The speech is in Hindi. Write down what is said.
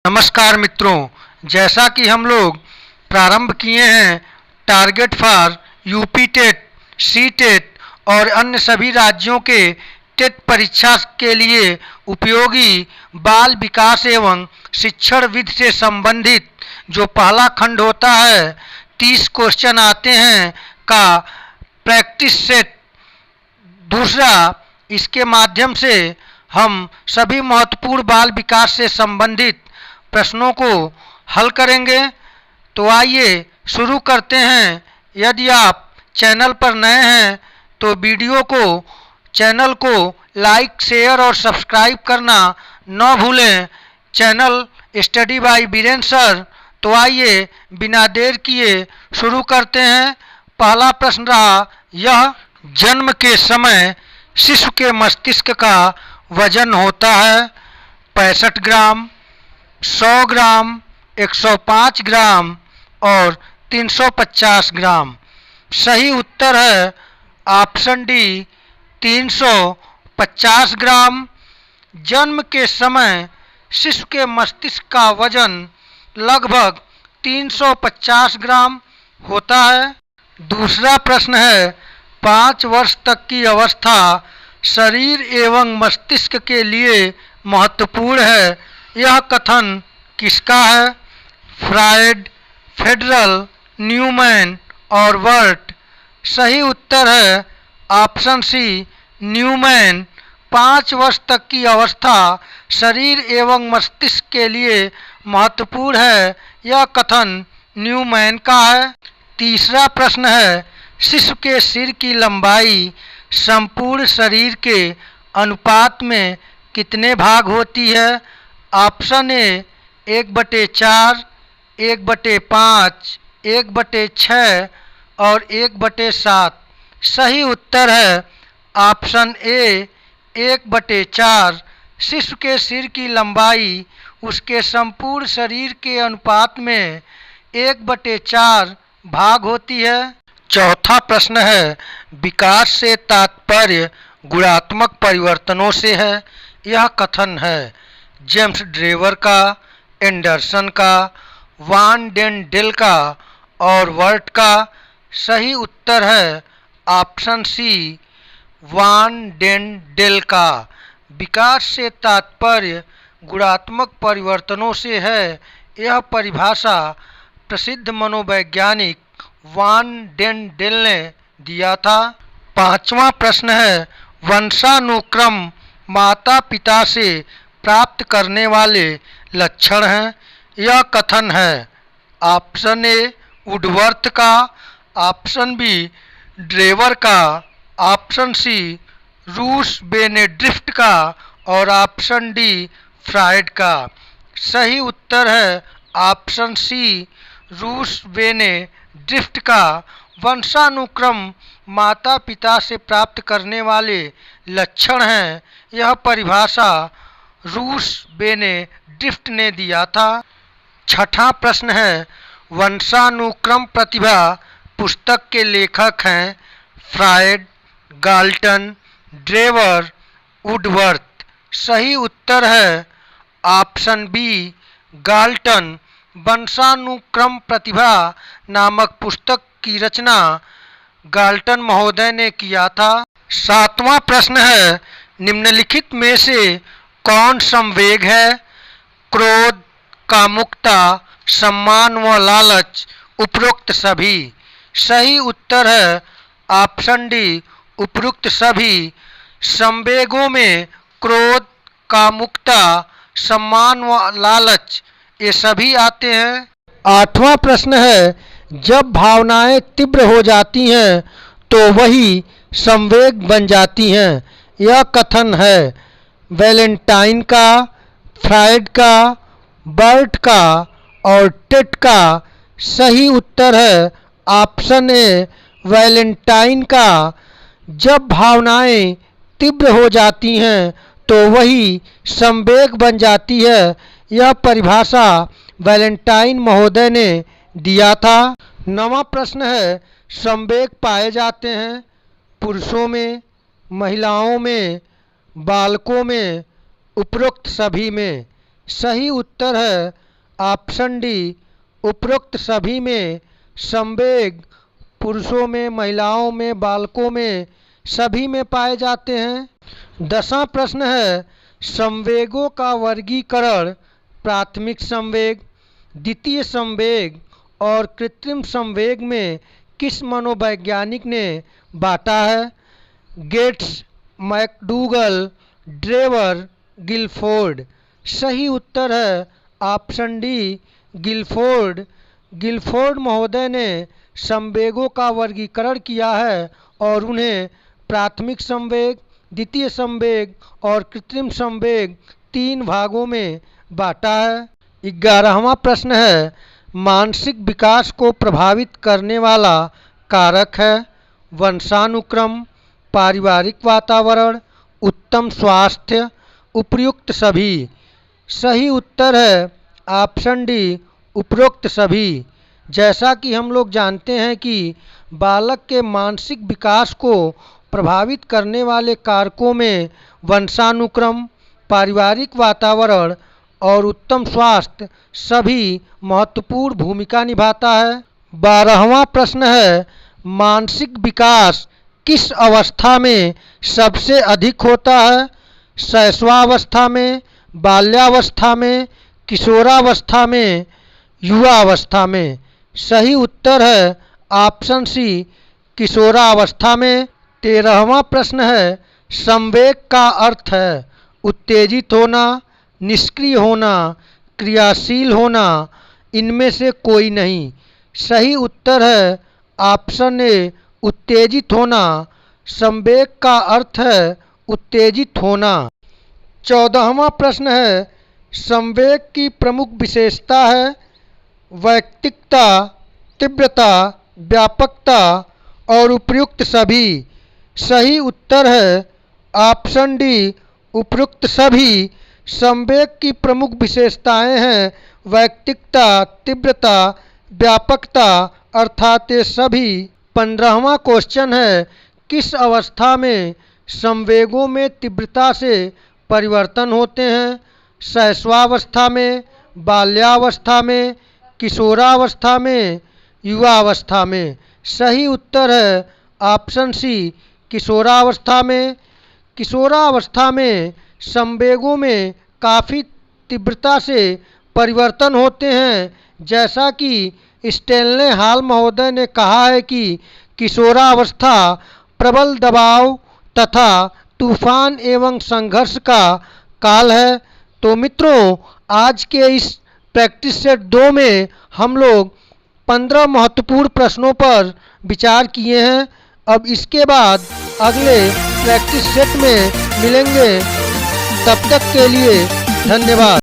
नमस्कार मित्रों, जैसा कि हम लोग प्रारंभ किए हैं target for UP TET, C TET और अन्य सभी राज्यों के टेट परीक्षा के लिए उपयोगी बाल विकास एवं शिक्षण विधि से संबंधित जो पहला खंड होता है 30 क्वेश्चन आते हैं का प्रैक्टिस सेट। दूसरा, इसके माध्यम से हम सभी महत्वपूर्ण बाल विकास से संबंधित प्रश्नों को हल करेंगे। तो आइए शुरू करते हैं। यदि आप चैनल पर नए हैं तो चैनल को लाइक, शेयर और सब्सक्राइब करना न भूलें। Channel study bye Biren sir. तो आइए बिना देर किए शुरू करते हैं। पहला प्रश्न रहा यह, जन्म के समय शिशु के मस्तिष्क का वजन होता है 65 ग्राम, 100 ग्राम, 105 ग्राम और 350 ग्राम। सही उत्तर है ऑप्शन डी 350 ग्राम। जन्म के समय शिशु के मस्तिष्क का वजन लगभग 350 ग्राम होता है। दूसरा प्रश्न है, 5 वर्ष तक की अवस्था शरीर एवं मस्तिष्क के लिए महत्वपूर्ण है। यह कथन किसका है? फ्रायड, फेडरल, न्यूमैन और वर्ट। सही उत्तर है ऑप्शन सी न्यूमैन। 5 वर्ष तक की अवस्था शरीर एवं मस्तिष्क के लिए महत्वपूर्ण है। यह कथन न्यूमैन का है। तीसरा प्रश्न है, शिशु के सिर की लंबाई संपूर्ण शरीर के अनुपात में कितने भाग होती है? ऑप्शन ए 1/4, 1/5, 1/6 और 1/7। सही उत्तर है ऑप्शन ए 1/4। शिशु के सिर की लंबाई उसके संपूर्ण शरीर के अनुपात में 1/4 भाग होती है। चौथा प्रश्न है, विकास से तात्पर्य गुणात्मक परिवर्तनों से है। यह कथन है जेम्स ड्रेवर का, एंडरसन का, वान डेन डेल का और वर्ट का। सही उत्तर है ऑप्शन सी वान डेन डेल का। विकास से तात्पर्य गुणात्मक परिवर्तनों से है। यह परिभाषा प्रसिद्ध मनोवैज्ञानिक वान डेन डेल ने दिया था। पांचवा प्रश्न है, वंशानुक्रम माता पिता से प्राप्त करने वाले लक्षण हैं। यह कथन है ऑप्शन ए वुडवर्थ का, ऑप्शन बी ड्रेवर का, ऑप्शन सी रूस बेनेड्रिफ्ट का और ऑप्शन डी फ्रायड का। सही उत्तर है ऑप्शन सी रूस बेनेड्रिफ्ट का। वंशानुक्रम माता पिता से प्राप्त करने वाले लक्षण हैं। यह परिभाषा रूस बेनेड्रिफ्ट ने दिया था। छठा प्रश्न है, वंशानुक्रम प्रतिभा पुस्तक के लेखक हैं फ्रायड, गाल्टन, ड्रेवर, वुडवर्थ। सही उत्तर है ऑप्शन बी गाल्टन। वंशानुक्रम प्रतिभा नामक पुस्तक की रचना गाल्टन महोदय ने किया था। सातवां प्रश्न है, निम्नलिखित में से कौन संवेग है? क्रोध, कामुकता, सम्मान व लालच, उपरोक्त सभी। सही उत्तर है ऑप्शन डी उपरोक्त सभी। संवेगों में क्रोध, कामुकता, सम्मान व लालच ये सभी आते हैं। आठवां प्रश्न है, जब भावनाएं तीव्र हो जाती हैं तो वही संवेग बन जाती हैं। यह कथन है वैलेंटाइन का, फ्रायड का, बर्ट का और टेट का। सही उत्तर है ऑप्शन ए वैलेंटाइन का। जब भावनाएं तीव्र हो जाती हैं तो वही संवेग बन जाती है। यह परिभाषा वैलेंटाइन महोदय ने दिया था। नवा प्रश्न है, संवेग पाए जाते हैं पुरुषों में, महिलाओं में, बालकों में, उपरोक्त सभी में। सही उत्तर है ऑप्शन डी, उपरोक्त सभी में संवेग पुरुषों में, महिलाओं में, बालकों में, सभी में पाए जाते हैं। 10वां प्रश्न है, संवेगों का वर्गीकरण प्राथमिक संवेग, द्वितीय संवेग और कृत्रिम संवेग में किस मनोवैज्ञानिक ने बांटा है? Gates, McDougall, Drever, Guilford. सही उत्तर है ऑप्शन डी, गिलफोर्ड। गिलफोर्ड महोदय ने संवेगों का वर्गीकरण किया है और उन्हें प्राथमिक संवेग, द्वितीय संवेग और कृत्रिम संवेग 3 भागों में बांटा है। 11वां प्रश्न है, मानसिक विकास को प्रभावित करने वाला कारक है वंशानुक्रम, पारिवारिक वातावरण, उत्तम स्वास्थ्य, उपयुक्त सभी। सही उत्तर है ऑप्शन डी, उपरोक्त सभी। जैसा कि हम लोग जानते हैं कि बालक के मानसिक विकास को प्रभावित करने वाले कारकों में वंशानुक्रम, पारिवारिक वातावरण और उत्तम स्वास्थ्य सभी महत्वपूर्ण भूमिका निभाता है। 12वां प्रश्न है, मानसिक विकास किस अवस्था में सबसे अधिक होता है? शैशवावस्था में, बाल्यावस्था में, किशोरावस्था में, युवावस्था में। सही उत्तर है ऑप्शन सी, किशोरावस्था में। 13वां प्रश्न है, संवेग का अर्थ है उत्तेजित होना, निष्क्रिय होना, क्रियाशील होना, इनमें से कोई नहीं। सही उत्तर है ऑप्शन ए, उत्तेजित होना। संवेग का अर्थ है उत्तेजित होना। 14वां प्रश्न है, संवेग की प्रमुख विशेषता है वैयक्तिकता, तीव्रता, व्यापकता और उपयुक्त सभी। सही उत्तर है ऑप्शन डी, उपयुक्त सभी। संवेग की प्रमुख विशेषताएं हैं वैयक्तिकता, तीव्रता, व्यापकता अर्थात ये सभी। 15वां क्वेश्चन है, किस अवस्था में संवेगों में तीव्रता से परिवर्तन होते हैं? शैशवावस्था में, बाल्यावस्था में, किशोरावस्था में, युवावस्था में। सही उत्तर है ऑप्शन सी, किशोरावस्था में। किशोरावस्था में संवेगों में काफ़ी तीव्रता से परिवर्तन होते हैं। जैसा कि स्टैनले हॉल महोदय ने कहा है कि किशोरावस्था प्रबल दबाव तथा तूफान एवं संघर्ष का काल है। तो मित्रों, आज के इस प्रैक्टिस सेट 2 में हम लोग 15 महत्वपूर्ण प्रश्नों पर विचार किए हैं। अब इसके बाद अगले प्रैक्टिस सेट में मिलेंगे। तब तक के लिए धन्यवाद।